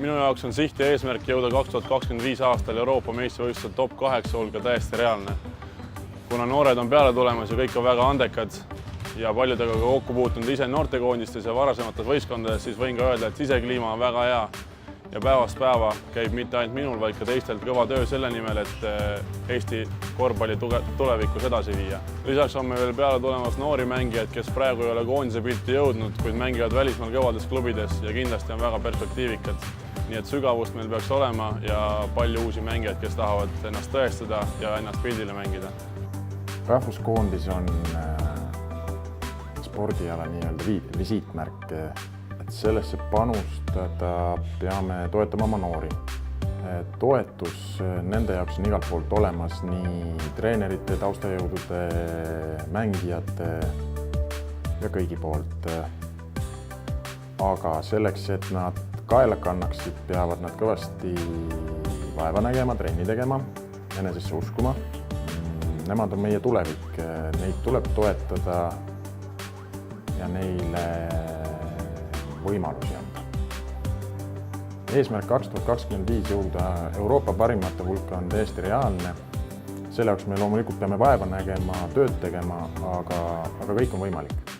Minu jaoks on siht ja eesmärk jõuda 2025 aastal Euroopa meistrivõistlustel top 8 hulka täiesti reaalne. Kuna noored on peale tulemas ja kõik on väga andekad ja paljudega kokku puutunud ise noortekoondistes ja varasemates võistkondades, siis võin ka öelda, et sisekliima on väga hea ja päevast päeva käib mitte ainult minul, vaid ka teistelt kõva töö selle nimel, et Eesti korvpalli tulevikus edasi viia. Lisaks on meil veel peale tulemas noori mängijaid, kes praegu ei ole koondise pilti jõudnud, kuid mängivad välismaal kõvades klubides ja kindlasti on väga perspektiivikad. Nii et sügavust meil peaks olema ja palju uusi mängijaid, kes tahavad ennast tõestada ja ennast pildile mängida. Rahvuskoondis on spordiala nii-öelda visiitmärk, et sellesse panustada peame toetama oma noori. Toetus nende jaoks on igalt poolt olemas nii treenerite, taustajõudude, mängijate ja kõigi poolt. Aga selleks, et nad kaela kannaksid, peavad nad kõvasti vaeva nägema, trenni tegema, enesesse uskuma. Nemad on meie tulevik, neid tuleb toetada ja neile võimalusi anda. Eesmärk 2025 jõuda Euroopa parimate hulka on täiesti reaalne. Selle jaoks me loomulikult peame vaeva nägema, tööd tegema, aga kõik on võimalik.